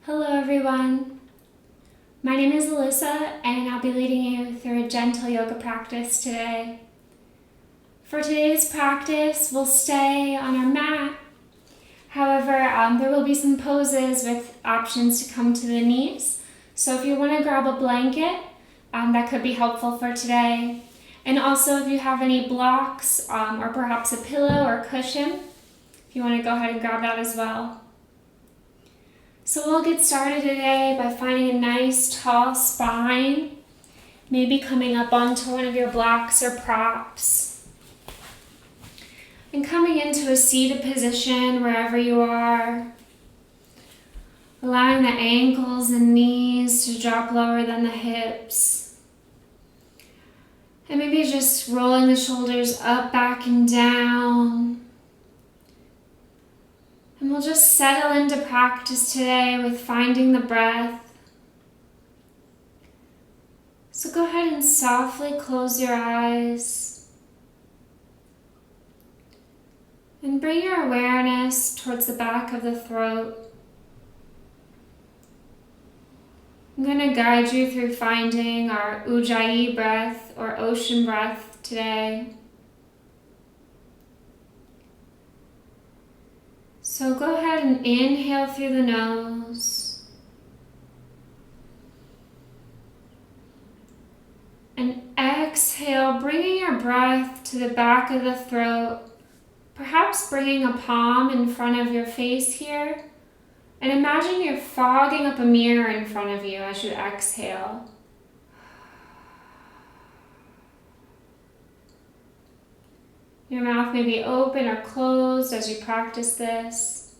Hello everyone, my name is Alyssa and I'll be leading you through a gentle yoga practice today. For today's practice, we'll stay on our mat. However, there will be some poses with options to come to the knees. So if you want to grab a blanket, that could be helpful for today. And also if you have any blocks or perhaps a pillow or cushion, if you want to go ahead and grab that as well. So we'll get started today by finding a nice tall spine, maybe coming up onto one of your blocks or props, and coming into a seated position wherever you are, allowing the ankles and knees to drop lower than the hips, and maybe just rolling the shoulders up, back, and down. And we'll just settle into practice today with finding the breath. So go ahead and softly close your eyes. And bring your awareness towards the back of the throat. I'm going to guide you through finding our Ujjayi breath or ocean breath today. So go ahead and inhale through the nose and exhale, bringing your breath to the back of the throat, perhaps bringing a palm in front of your face here, and imagine you're fogging up a mirror in front of you as you exhale. Your mouth may be open or closed as you practice this.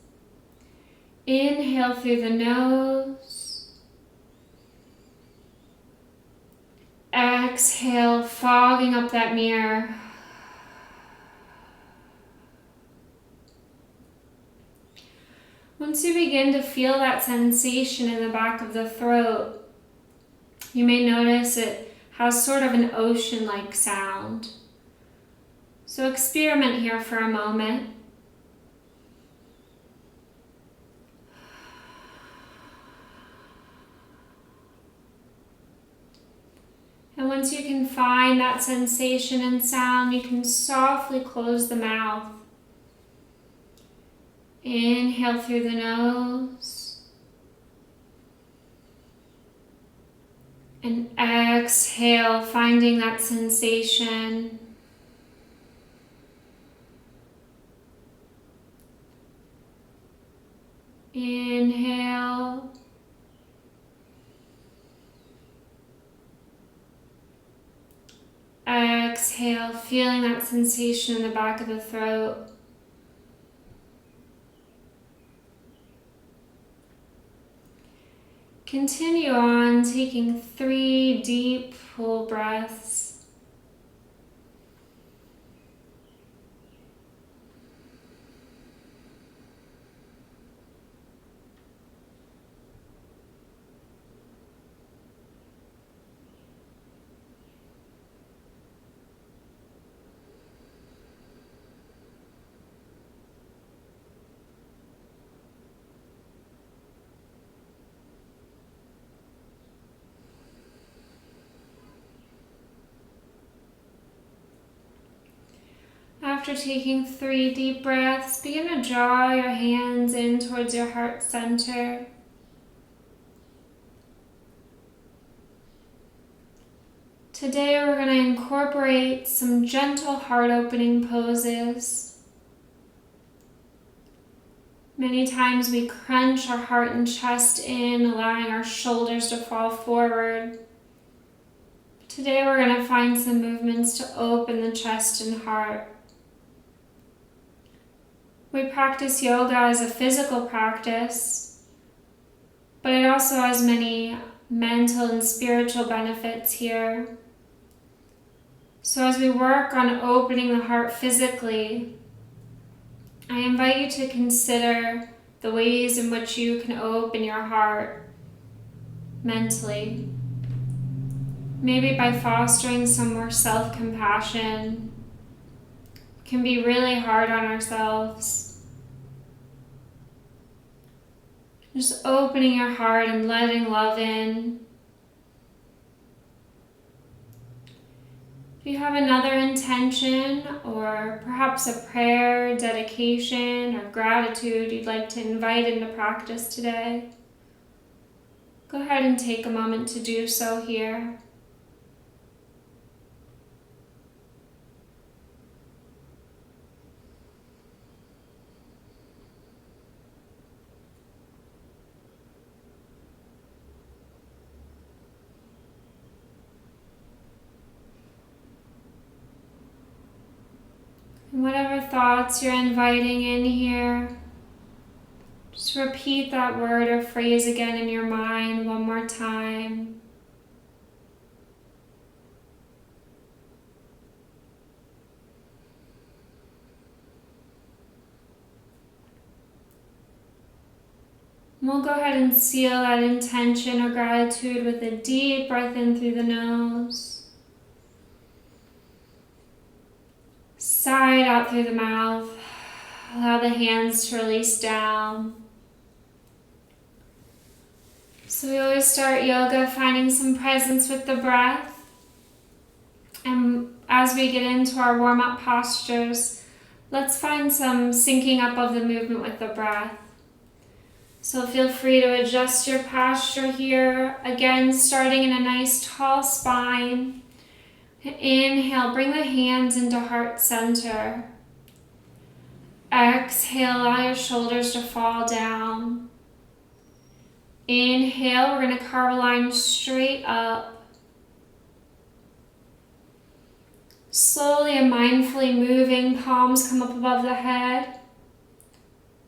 Inhale through the nose. Exhale, fogging up that mirror. Once you begin to feel that sensation in the back of the throat, you may notice it has sort of an ocean-like sound. So experiment here for a moment. And once you can find that sensation and sound, you can softly close the mouth. Inhale through the nose. And exhale, finding that sensation. Inhale. Exhale, feeling that sensation in the back of the throat. Continue on, taking 3 deep, full breaths. After taking 3 deep breaths, begin to draw your hands in towards your heart center. Today we're going to incorporate some gentle heart opening poses. Many times we crunch our heart and chest in, allowing our shoulders to fall forward. Today we're going to find some movements to open the chest and heart. We practice yoga as a physical practice, but it also has many mental and spiritual benefits here. So as we work on opening the heart physically, I invite you to consider the ways in which you can open your heart mentally. Maybe by fostering some more self-compassion. It can be really hard on ourselves. Just opening your heart and letting love in. If you have another intention or perhaps a prayer, dedication, or gratitude you'd like to invite into practice today, go ahead and take a moment to do so here. And whatever thoughts you're inviting in here, just repeat that word or phrase again in your mind one more time. We'll go ahead and seal that intention or gratitude with a deep breath in through the nose. Sigh out through the mouth. Allow the hands to release down. So we always start yoga finding some presence with the breath. And as we get into our warm-up postures, let's find some syncing up of the movement with the breath. So feel free to adjust your posture here. Again, starting in a nice tall spine. Inhale, bring the hands into heart center. Exhale, allow your shoulders to fall down. Inhale, we're going to carve a line straight up. Slowly and mindfully moving, palms come up above the head.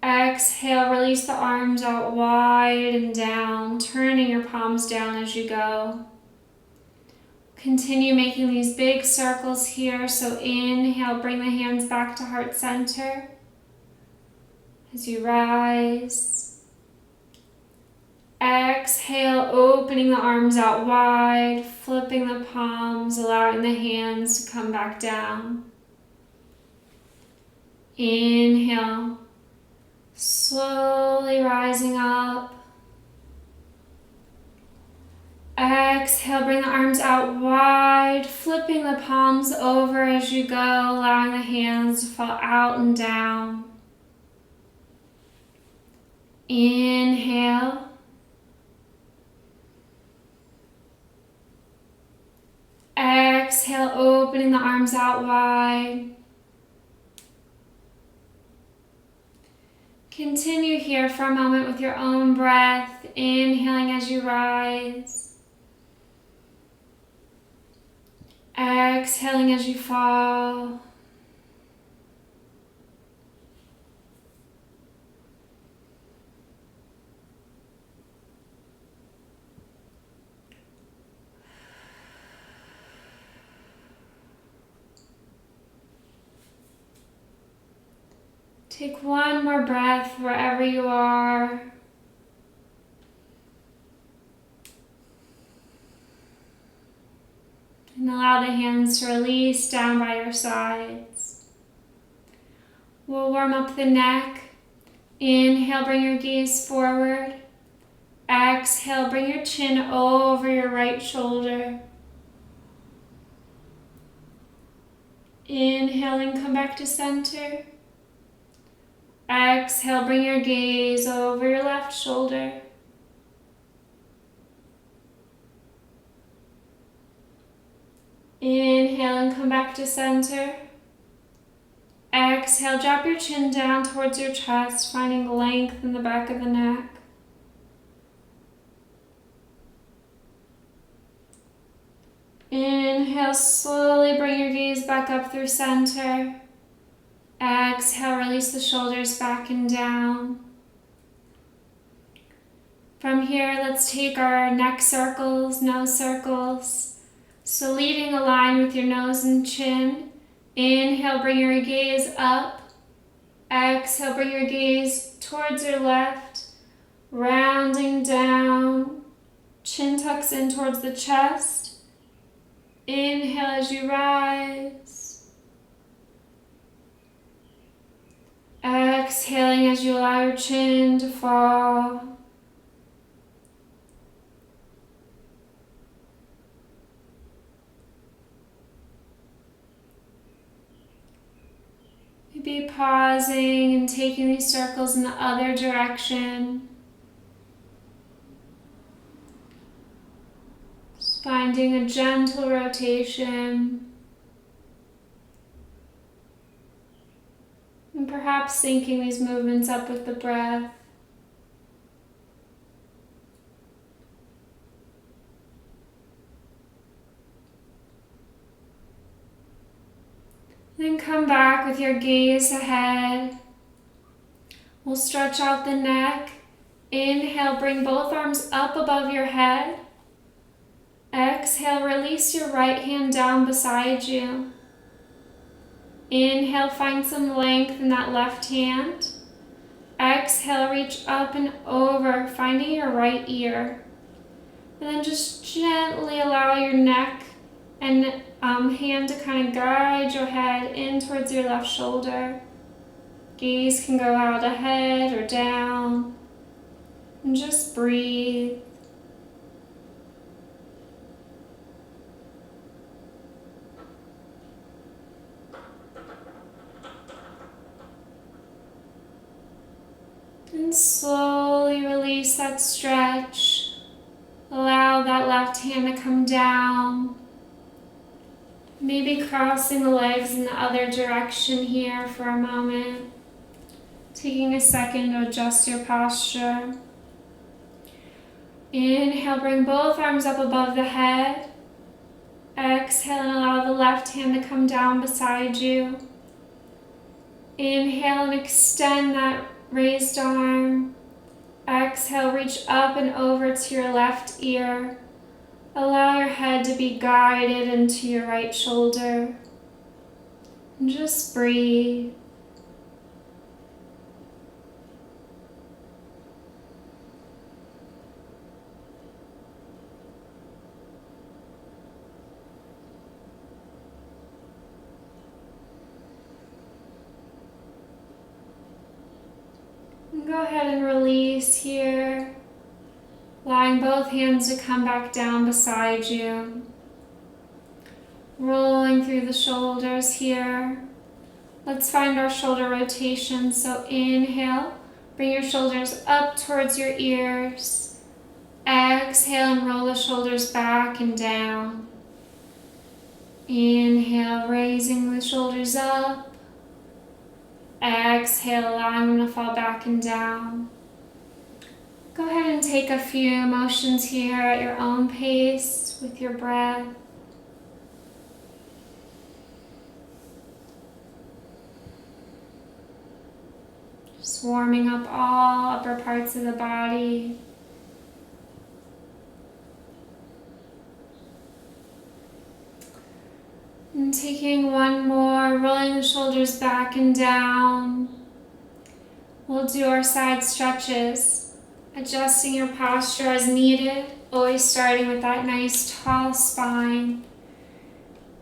Exhale, release the arms out wide and down, turning your palms down as you go. Continue making these big circles here. So inhale, bring the hands back to heart center as you rise. Exhale, opening the arms out wide, flipping the palms, allowing the hands to come back down. Inhale, slowly rising up. Exhale, bring the arms out wide, flipping the palms over as you go, allowing the hands to fall out and down. Inhale. Exhale, opening the arms out wide. Continue here for a moment with your own breath, inhaling as you rise. Exhaling as you fall. Take one more breath wherever you are. And allow the hands to release down by your sides. We'll warm up the neck. Inhale, bring your gaze forward. Exhale, bring your chin over your right shoulder. Inhaling, come back to center. Exhale, bring your gaze over your left shoulder. Inhale and come back to center. Exhale, drop your chin down towards your chest, finding length in the back of the neck. Inhale, slowly bring your gaze back up through center. Exhale, release the shoulders back and down. From here, let's take our neck circles, nose circles. So leading a line with your nose and chin. Inhale, bring your gaze up. Exhale, bring your gaze towards your left. Rounding down. Chin tucks in towards the chest. Inhale as you rise. Exhaling as you allow your chin to fall. Maybe pausing and taking these circles in the other direction. Just finding a gentle rotation. And perhaps syncing these movements up with the breath. Then come back with your gaze ahead. We'll stretch out the neck. Inhale, bring both arms up above your head. Exhale, release your right hand down beside you. Inhale, find some length in that left hand. Exhale, reach up and over, finding your right ear. And then just gently allow your neck and hand to kind of guide your head in towards your left shoulder. Gaze can go out ahead or down. And just breathe. And slowly release that stretch. Allow that left hand to come down. Maybe crossing the legs in the other direction here for a moment. Taking a second to adjust your posture. Inhale, bring both arms up above the head. Exhale and allow the left hand to come down beside you. Inhale and extend that raised arm. Exhale, reach up and over to your left ear. Allow your head to be guided into your right shoulder. And just breathe. And go ahead and release here. Allowing both hands to come back down beside you. Rolling through the shoulders here. Let's find our shoulder rotation. So inhale, bring your shoulders up towards your ears. Exhale and roll the shoulders back and down. Inhale, raising the shoulders up. Exhale, allowing them to fall back and down. Go ahead and take a few motions here at your own pace with your breath. Just warming up all upper parts of the body. And taking one more, rolling the shoulders back and down. We'll do our side stretches. Adjusting your posture as needed, always starting with that nice tall spine.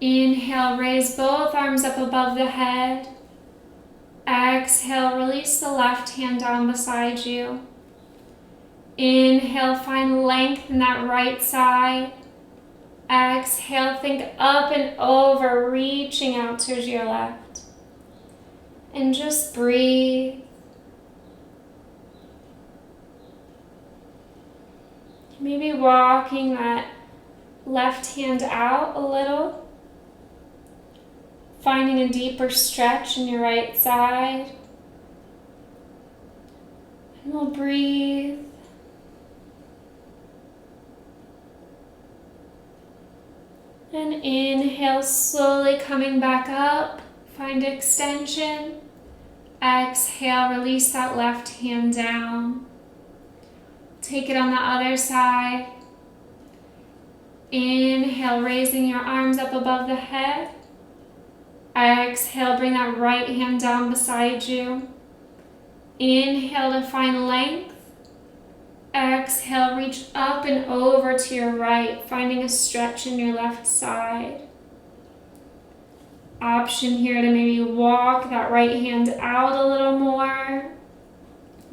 Inhale, raise both arms up above the head. Exhale, release the left hand down beside you. Inhale, find length in that right side. Exhale, think up and over, reaching out towards your left. And just breathe. Maybe walking that left hand out a little. Finding a deeper stretch in your right side. And we'll breathe. And inhale, slowly coming back up. Find extension. Exhale, release that left hand down. Take it on the other side. Inhale, raising your arms up above the head. Exhale, bring that right hand down beside you. Inhale to find length. Exhale, reach up and over to your right, finding a stretch in your left side. Option here to maybe walk that right hand out a little more.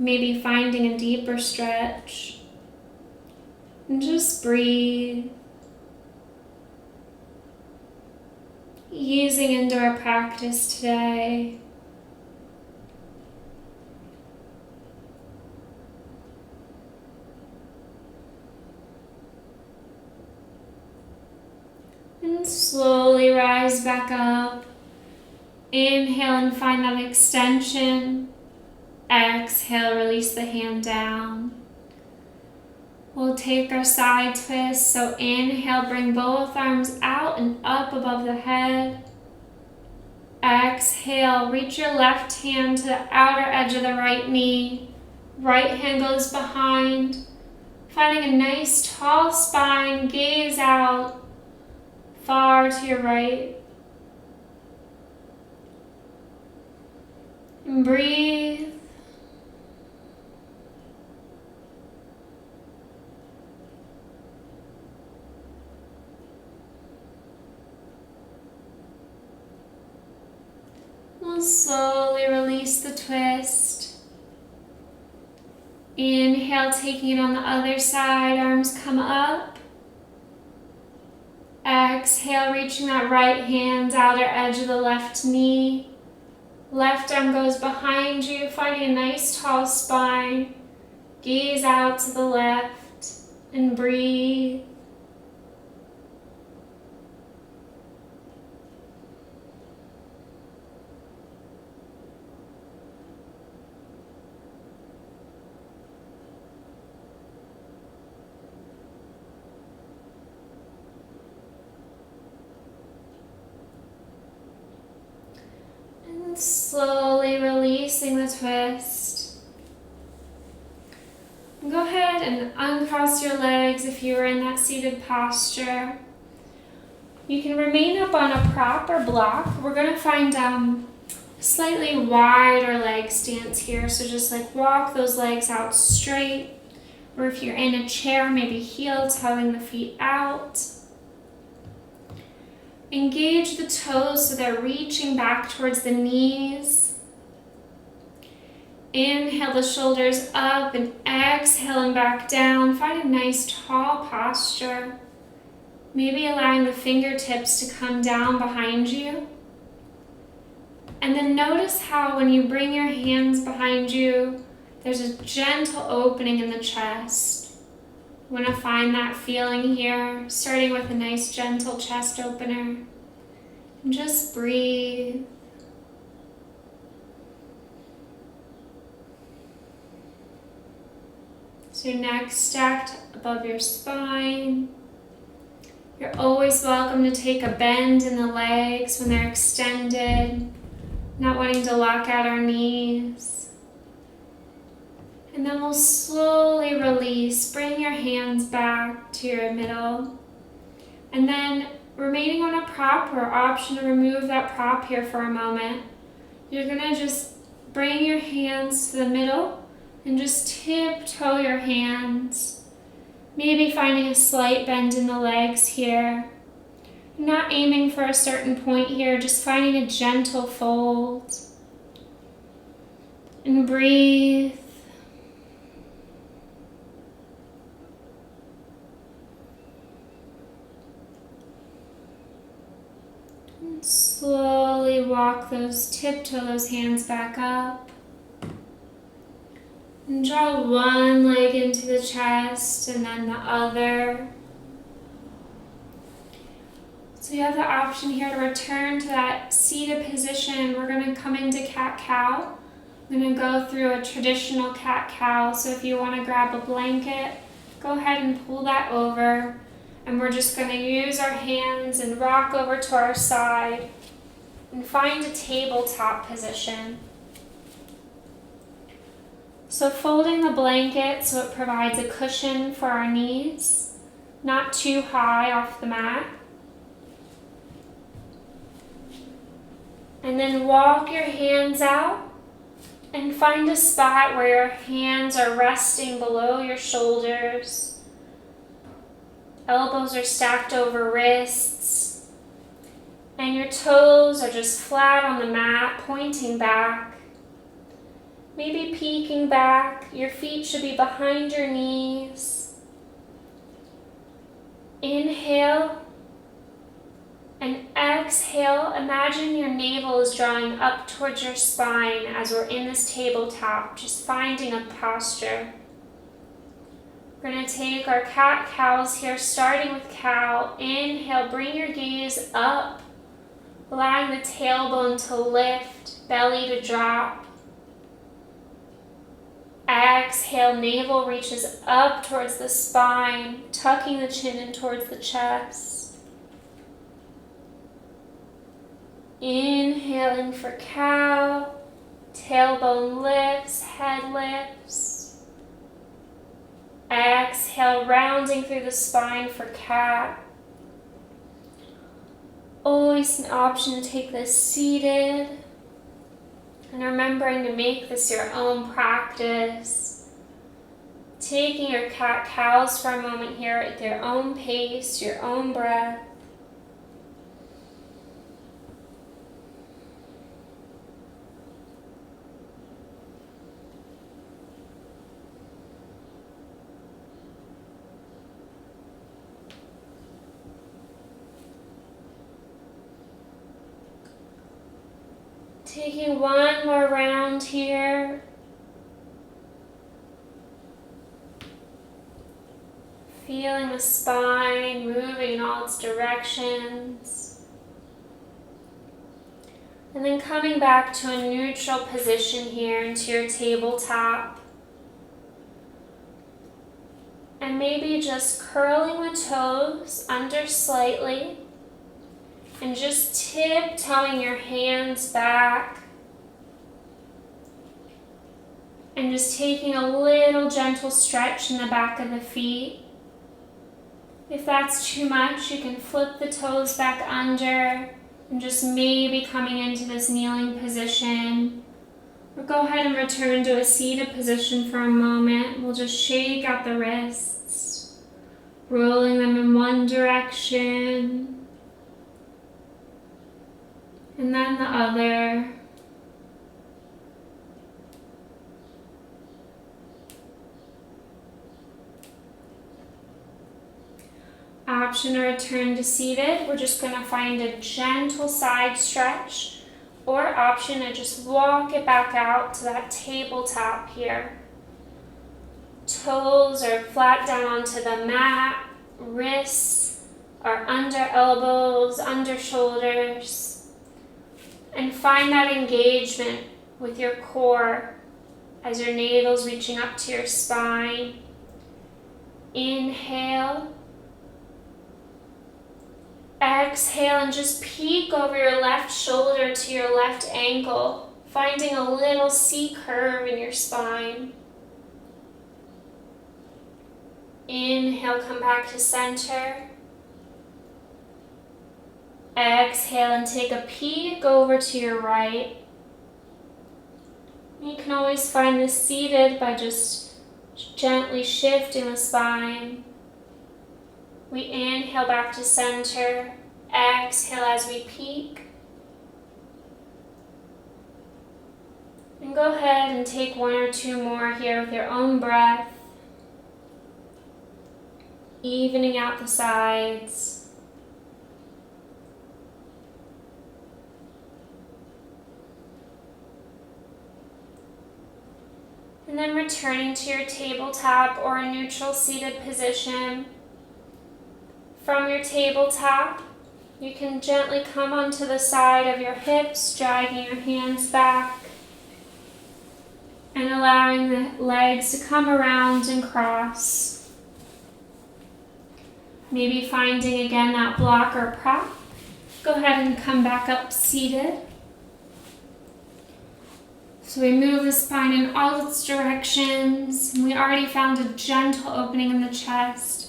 Maybe finding a deeper stretch. And just breathe. Easing into our practice today. Slowly rise back up. Inhale and find that extension. Exhale, release the hand down. We'll take our side twist. So inhale, bring both arms out and up above the head. Exhale, reach your left hand to the outer edge of the right knee. Right hand goes behind. Finding a nice tall spine, gaze out far to your right. And breathe. We'll slowly release the twist. Inhale, taking it on the other side, arms come up. Exhale, reaching that right hand, outer edge of the left knee. Left arm goes behind you, finding a nice tall spine. Gaze out to the left and breathe. Slowly releasing the twist. Go ahead and uncross your legs if you are in that seated posture. You can remain up on a prop or block. We're going to find slightly wider leg stance here. So just like walk those legs out straight. Or if you're in a chair, maybe heel toeing the feet out. Engage the toes so they're reaching back towards the knees. Inhale the shoulders up and exhaling back down. Find a nice tall posture. Maybe allowing the fingertips to come down behind you. And then notice how when you bring your hands behind you, there's a gentle opening in the chest. Want to find that feeling here, starting with a nice gentle chest opener. And just breathe. So your neck stacked above your spine. You're always welcome to take a bend in the legs when they're extended, not wanting to lock out our knees. And then we'll slowly release. Bring your hands back to your middle. And then remaining on a prop or option to remove that prop here for a moment. You're going to just bring your hands to the middle and just tiptoe your hands. Maybe finding a slight bend in the legs here. Not aiming for a certain point here, just finding a gentle fold. And breathe. Slowly walk tiptoe those hands back up. And draw one leg into the chest and then the other. So you have the option here to return to that seated position. We're going to come into cat-cow. I'm going to go through a traditional cat-cow. So if you want to grab a blanket, go ahead and pull that over. And we're just going to use our hands and rock over to our side and find a tabletop position. So folding the blanket so it provides a cushion for our knees, not too high off the mat. And then walk your hands out and find a spot where your hands are resting below your shoulders. Elbows are stacked over wrists, and your toes are just flat on the mat, pointing back. Maybe peeking back. Your feet should be behind your knees. Inhale and exhale. Imagine your navel is drawing up towards your spine as we're in this tabletop, just finding a posture. We're going to take our cat-cows here, starting with cow. Inhale, bring your gaze up, allowing the tailbone to lift, belly to drop. Exhale, navel reaches up towards the spine, tucking the chin in towards the chest. Inhaling for cow, tailbone lifts, head lifts. Exhale, rounding through the spine for cat. Always an option to take this seated. And remembering to make this your own practice. Taking your cat-cows for a moment here at their own pace, your own breath. Taking one more round here. Feeling the spine moving in all its directions. And then coming back to a neutral position here into your tabletop. And maybe just curling the toes under slightly. And just tiptoeing your hands back. And just taking a little gentle stretch in the back of the feet. If that's too much, you can flip the toes back under and just maybe coming into this kneeling position. Or go ahead and return to a seated position for a moment. We'll just shake out the wrists, rolling them in one direction. And then the other. Option to return to seated. We're just going to find a gentle side stretch. Or option to just walk it back out to that tabletop here. Toes are flat down onto the mat. Wrists are under elbows, under shoulders. And find that engagement with your core as your navel's reaching up to your spine. Inhale. Exhale and just peek over your left shoulder to your left ankle, finding a little C curve in your spine. Inhale, come back to center. Exhale and take a peek over to your right. You can always find this seated by just gently shifting the spine. We inhale back to center. Exhale as we peek. And go ahead and take one or two more here with your own breath. Evening out the sides. And then returning to your tabletop or a neutral seated position. From your tabletop, you can gently come onto the side of your hips, dragging your hands back and allowing the legs to come around and cross. Maybe finding again that block or prop. Go ahead and come back up seated. So we move the spine in all its directions. We already found a gentle opening in the chest.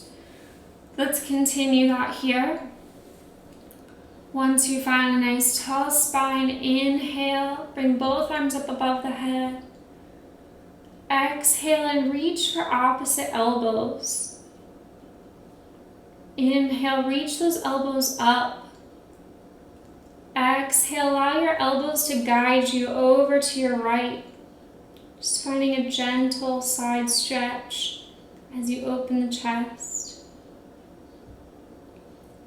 Let's continue that here. Once you find a nice tall spine, inhale, bring both arms up above the head. Exhale and reach for opposite elbows. Inhale, reach those elbows up. Exhale, allow your elbows to guide you over to your right. Just finding a gentle side stretch as you open the chest.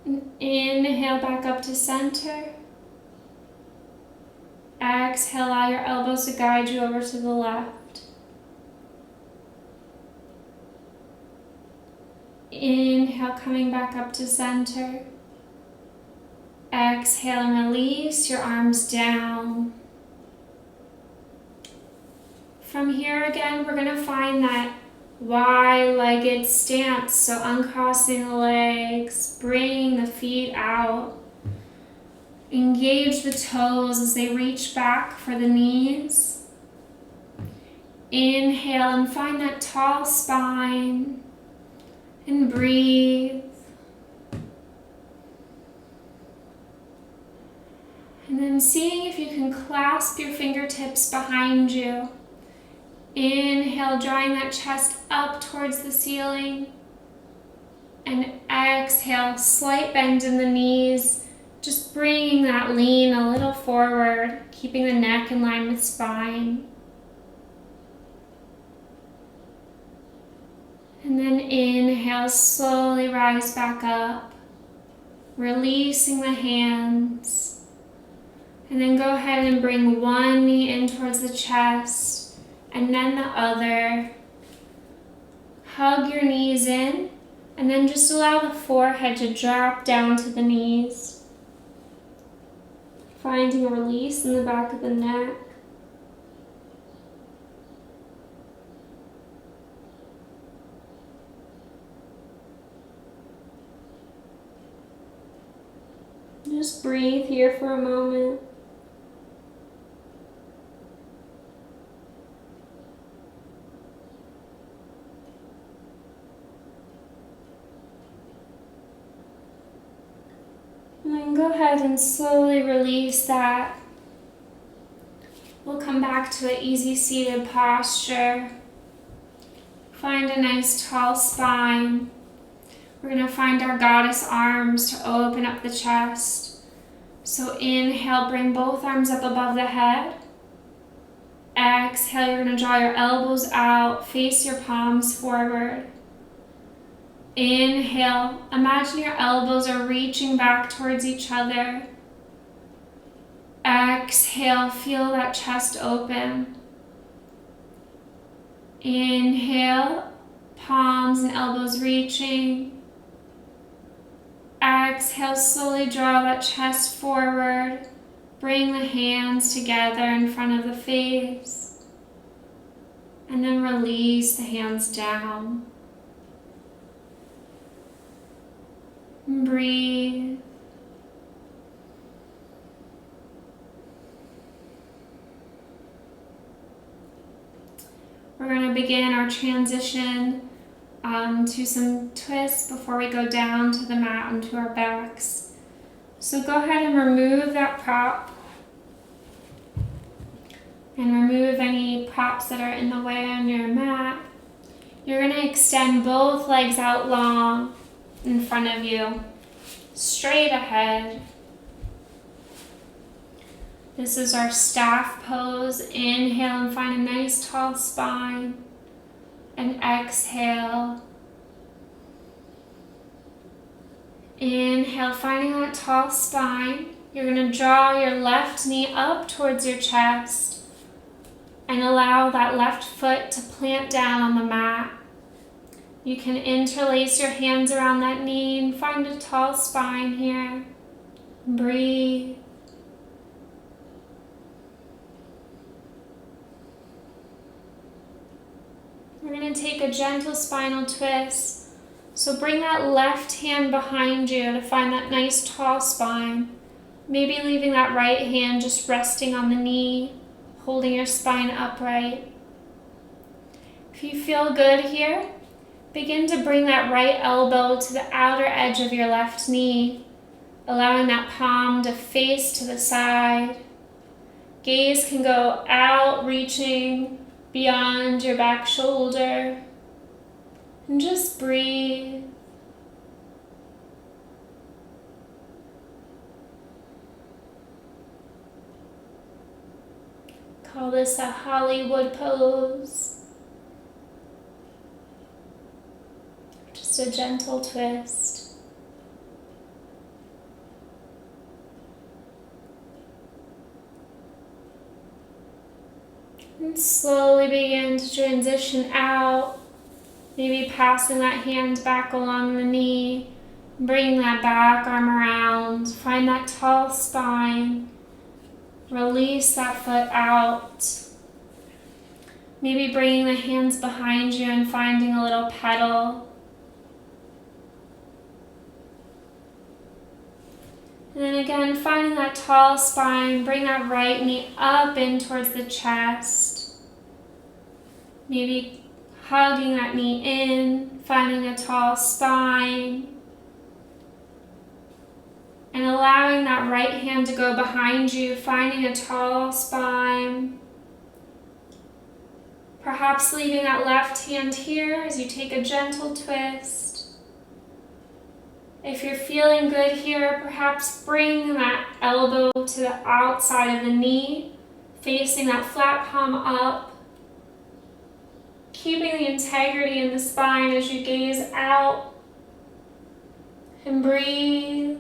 And inhale back up to center. Exhale, allow your elbows to guide you over to the left. Inhale, coming back up to center. Exhale and release your arms down. From here again, we're going to find that wide-legged stance. So uncrossing the legs, bringing the feet out. Engage the toes as they reach back for the knees. Inhale and find that tall spine. And breathe. And then seeing if you can clasp your fingertips behind you. Inhale, drawing that chest up towards the ceiling. And exhale, slight bend in the knees. Just bringing that lean a little forward, keeping the neck in line with spine. And then inhale, slowly rise back up, releasing the hands. And then go ahead and bring one knee in towards the chest and then the other. Hug your knees in and then just allow the forehead to drop down to the knees. Finding a release in the back of the neck. Just breathe here for a moment. And then go ahead and slowly release that. We'll come back to an easy seated posture. Find a nice tall spine. We're going to find our goddess arms to open up the chest. So inhale, bring both arms up above the head. Exhale, you're going to draw your elbows out, face your palms forward. Inhale, imagine your elbows are reaching back towards each other. Exhale, feel that chest open. Inhale, palms and elbows reaching. Exhale, slowly draw that chest forward. Bring the hands together in front of the face. And then release the hands down. Breathe. We're going to begin our transition to some twists before we go down to the mat and to our backs. So go ahead and remove that prop and remove any props that are in the way on your mat. You're going to extend both legs out long in front of you, straight ahead. This is our staff pose. Inhale and find a nice tall spine. And exhale. Inhale, finding that tall spine. You're going to draw your left knee up towards your chest and allow that left foot to plant down on the mat. You can interlace your hands around that knee and find a tall spine here. Breathe. We're going to take a gentle spinal twist. So bring that left hand behind you to find that nice tall spine. Maybe leaving that right hand just resting on the knee, holding your spine upright. If you feel good here, begin to bring that right elbow to the outer edge of your left knee, allowing that palm to face to the side. Gaze can go out, reaching beyond your back shoulder. And just breathe. Call this a Hollywood pose. Just a gentle twist. And slowly begin to transition out Maybe passing that hand back along the knee, bring that back arm around, find that tall spine, release that foot out. Maybe bringing the hands behind you and finding a little pedal. And then again, finding that tall spine, bring that right knee up in towards the chest. Maybe hugging that knee in, finding a tall spine. And allowing that right hand to go behind you, finding a tall spine. Perhaps leaving that left hand here as you take a gentle twist. If you're feeling good here, perhaps bring that elbow to the outside of the knee, facing that flat palm up. Keeping the integrity in the spine as you gaze out and breathe.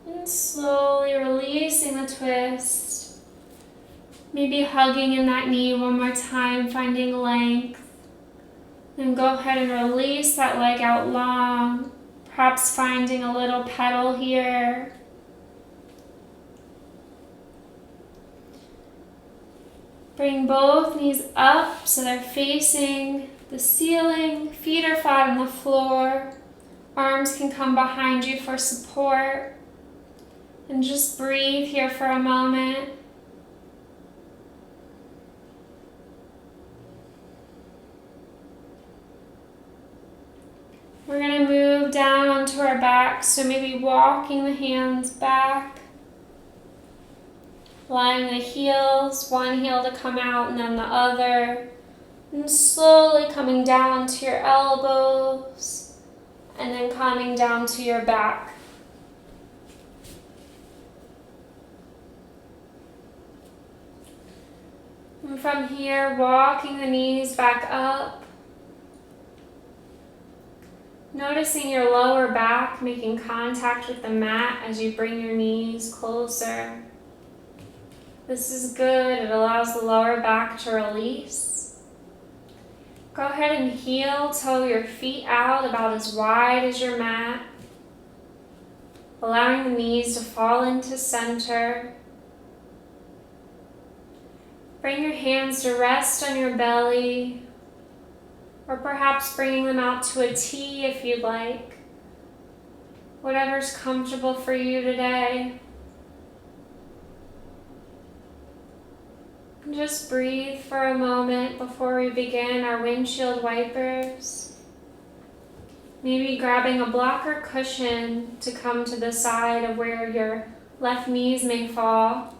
And slowly releasing the twist. Maybe hugging in that knee one more time, finding length. Then go ahead and release that leg out long, perhaps finding a little pedal here. Bring both knees up so they're facing the ceiling, feet are flat on the floor, arms can come behind you for support. And just breathe here for a moment. We're going to move down onto our back, so maybe walking the hands back, allowing the heels, one heel to come out and then the other, and slowly coming down to your elbows, and then coming down to your back. And from here, walking the knees back up. Noticing your lower back making contact with the mat as you bring your knees closer. This is good. It allows the lower back to release. Go ahead and heel toe your feet out about as wide as your mat. Allowing the knees to fall into center. Bring your hands to rest on your belly, or perhaps bringing them out to a T if you'd like. Whatever's comfortable for you today. And just breathe for a moment before we begin our windshield wipers. Maybe grabbing a blocker cushion to come to the side of where your left knees may fall.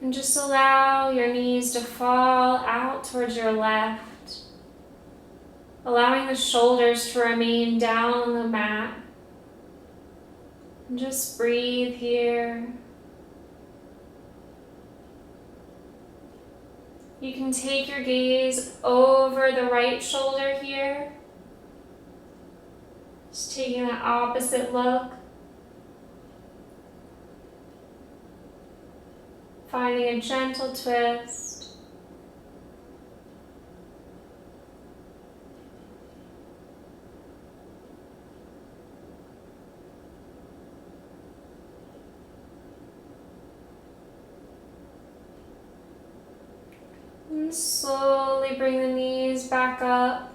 And just allow your knees to fall out towards your left. Allowing the shoulders to remain down on the mat. And just breathe here. You can take your gaze over the right shoulder here. Just taking the opposite look. Finding a gentle twist. And slowly bring the knees back up.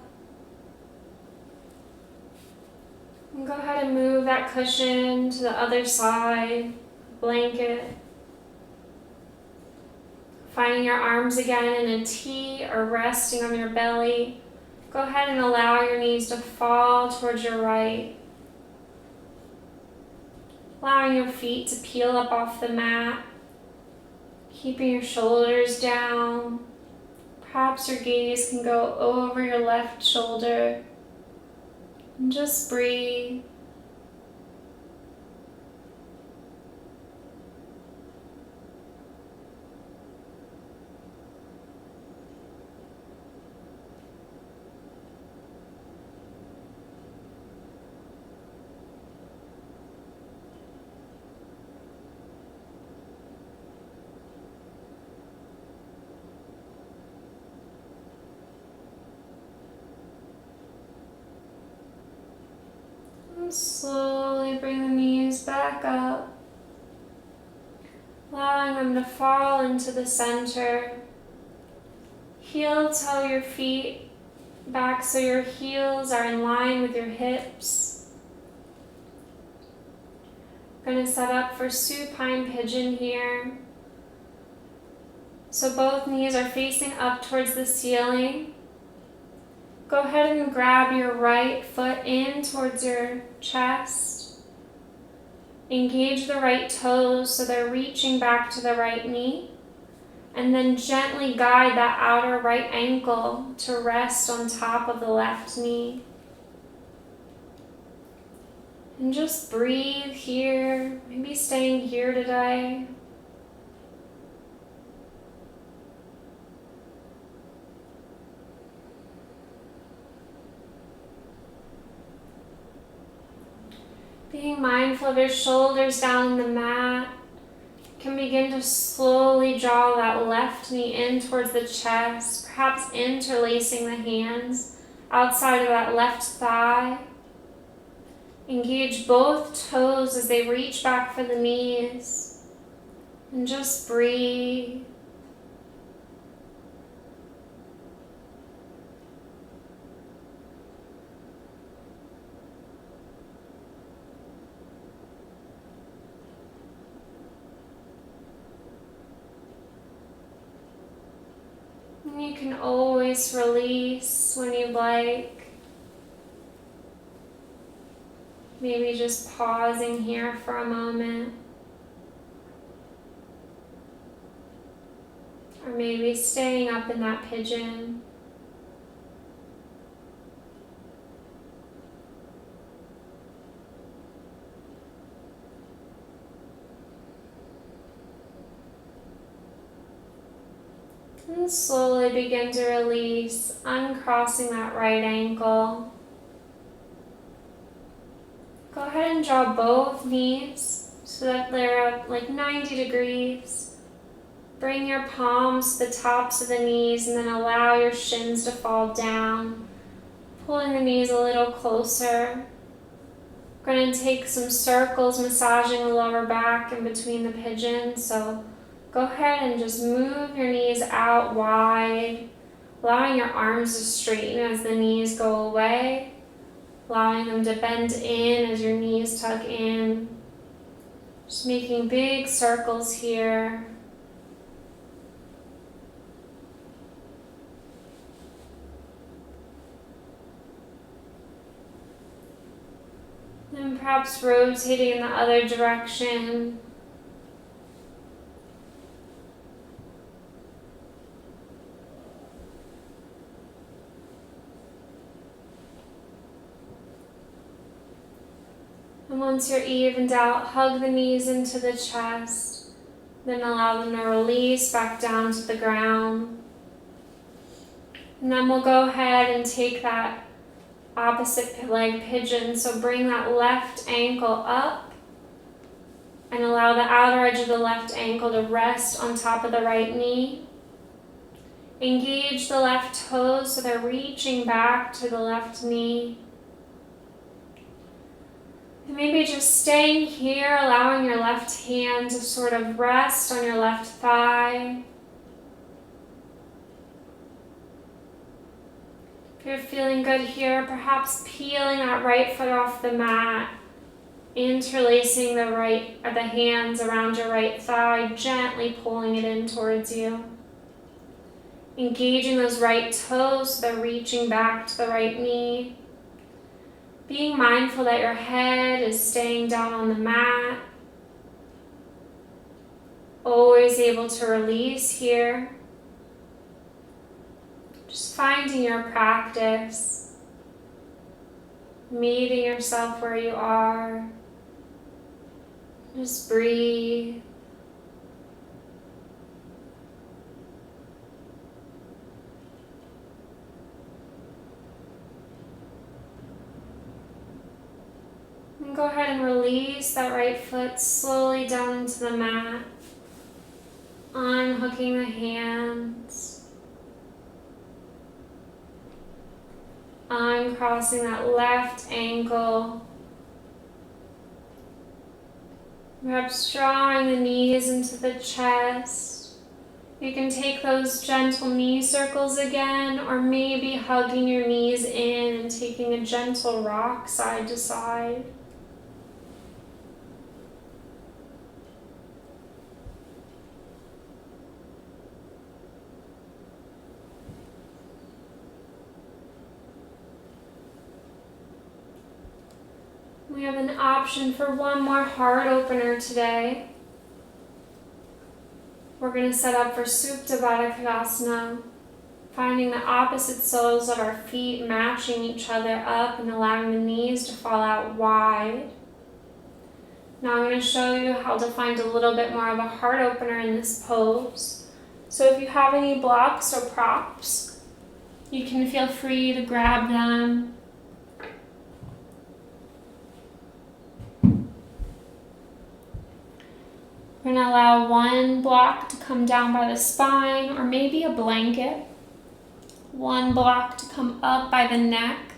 And go ahead and move that cushion to the other side, blanket. Finding your arms again in a T or resting on your belly. Go ahead and allow your knees to fall towards your right. Allowing your feet to peel up off the mat. Keeping your shoulders down. Perhaps your gaze can go over your left shoulder. And just breathe. Slowly bring the knees back up, allowing them to fall into the center. Heel toe your feet back so your heels are in line with your hips. Going to set up for supine pigeon here. So both knees are facing up towards the ceiling. Go ahead and grab your right foot in towards your chest. Engage the right toes so they're reaching back to the right knee. And then gently guide that outer right ankle to rest on top of the left knee. And just breathe here, maybe staying here today. Being mindful of your shoulders down in the mat. Can begin to slowly draw that left knee in towards the chest, perhaps interlacing the hands outside of that left thigh. Engage both toes as they reach back for the knees, and just breathe. You can always release when you like. Maybe just pausing here for a moment. Or maybe staying up in that pigeon. And slowly begin to release, uncrossing that right ankle. Go ahead and draw both knees so that they're up like 90 degrees. Bring your palms to the tops of the knees and then allow your shins to fall down, pulling the knees a little closer. We're going to take some circles, massaging the lower back in between the pigeons. So go ahead and just move your knees out wide, allowing your arms to straighten as the knees go away, allowing them to bend in as your knees tuck in. Just making big circles here. And perhaps rotating in the other direction. And once you're evened out, hug the knees into the chest. Then allow them to release back down to the ground. And then we'll go ahead and take that opposite leg pigeon. So bring that left ankle up and allow the outer edge of the left ankle to rest on top of the right knee. Engage the left toes so they're reaching back to the left knee. And maybe just staying here, allowing your left hand to sort of rest on your left thigh. If you're feeling good here, perhaps peeling that right foot off the mat, interlacing the hands around your right thigh, gently pulling it in towards you. Engaging those right toes so they're reaching back to the right knee. Being mindful that your head is staying down on the mat. Always able to release here. Just finding your practice. Meeting yourself where you are. Just breathe. And go ahead and release that right foot slowly down into the mat. Unhooking the hands. Uncrossing that left ankle. Perhaps drawing the knees into the chest. You can take those gentle knee circles again, or maybe hugging your knees in and taking a gentle rock side to side. We have an option for one more heart opener today. We're going to set up for Supta Baddha Konasana, finding the opposite soles of our feet matching each other up and allowing the knees to fall out wide. Now I'm going to show you how to find a little bit more of a heart opener in this pose. So if you have any blocks or props, you can feel free to grab them. We're going to allow one block to come down by the spine, or maybe a blanket. One block to come up by the neck.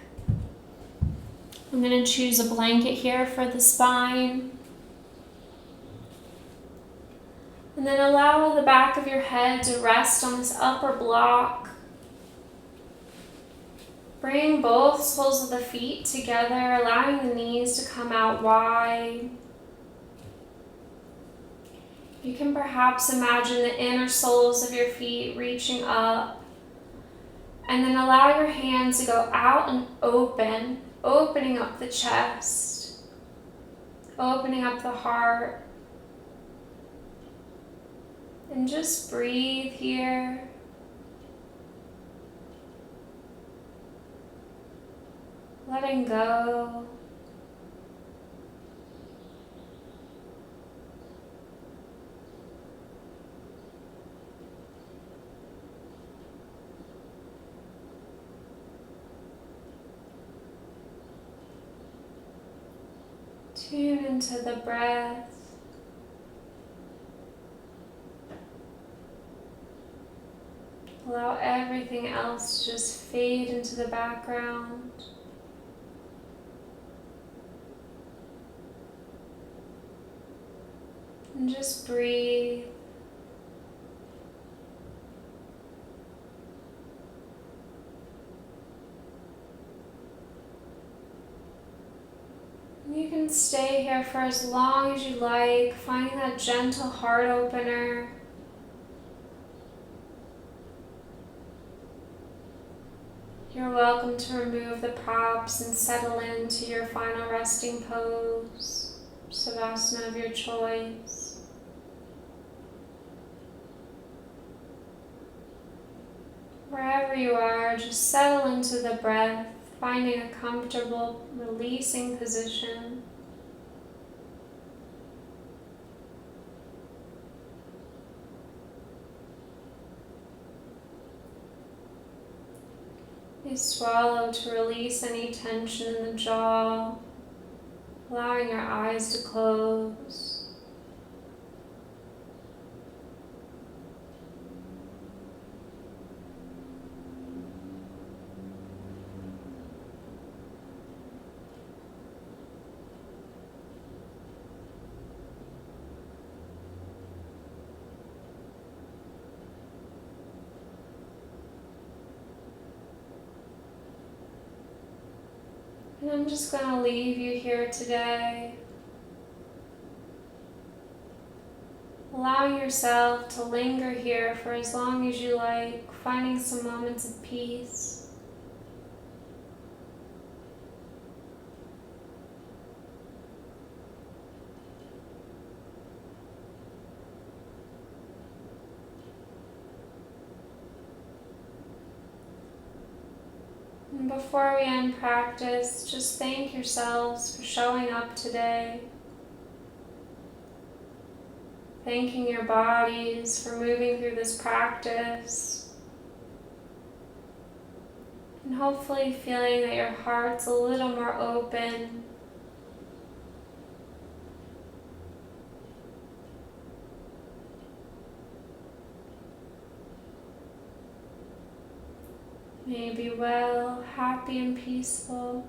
I'm going to choose a blanket here for the spine. And then allow the back of your head to rest on this upper block. Bring both soles of the feet together, allowing the knees to come out wide. You can perhaps imagine the inner soles of your feet reaching up, and then allow your hands to go out and open, opening up the chest, opening up the heart, and just breathe here. Letting go. Tune into the breath. Allow everything else to just fade into the background. And just breathe. You can stay here for as long as you like, finding that gentle heart opener. You're welcome to remove the props and settle into your final resting pose, Savasana of your choice. Wherever you are, just settle into the breath, finding a comfortable, releasing position. You swallow to release any tension in the jaw, allowing your eyes to close. And I'm just going to leave you here today, allowing yourself to linger here for as long as you like, finding some moments of peace. And before we end practice, just thank yourselves for showing up today. Thanking your bodies for moving through this practice. And hopefully feeling that your heart's a little more open. May you be well, happy and peaceful.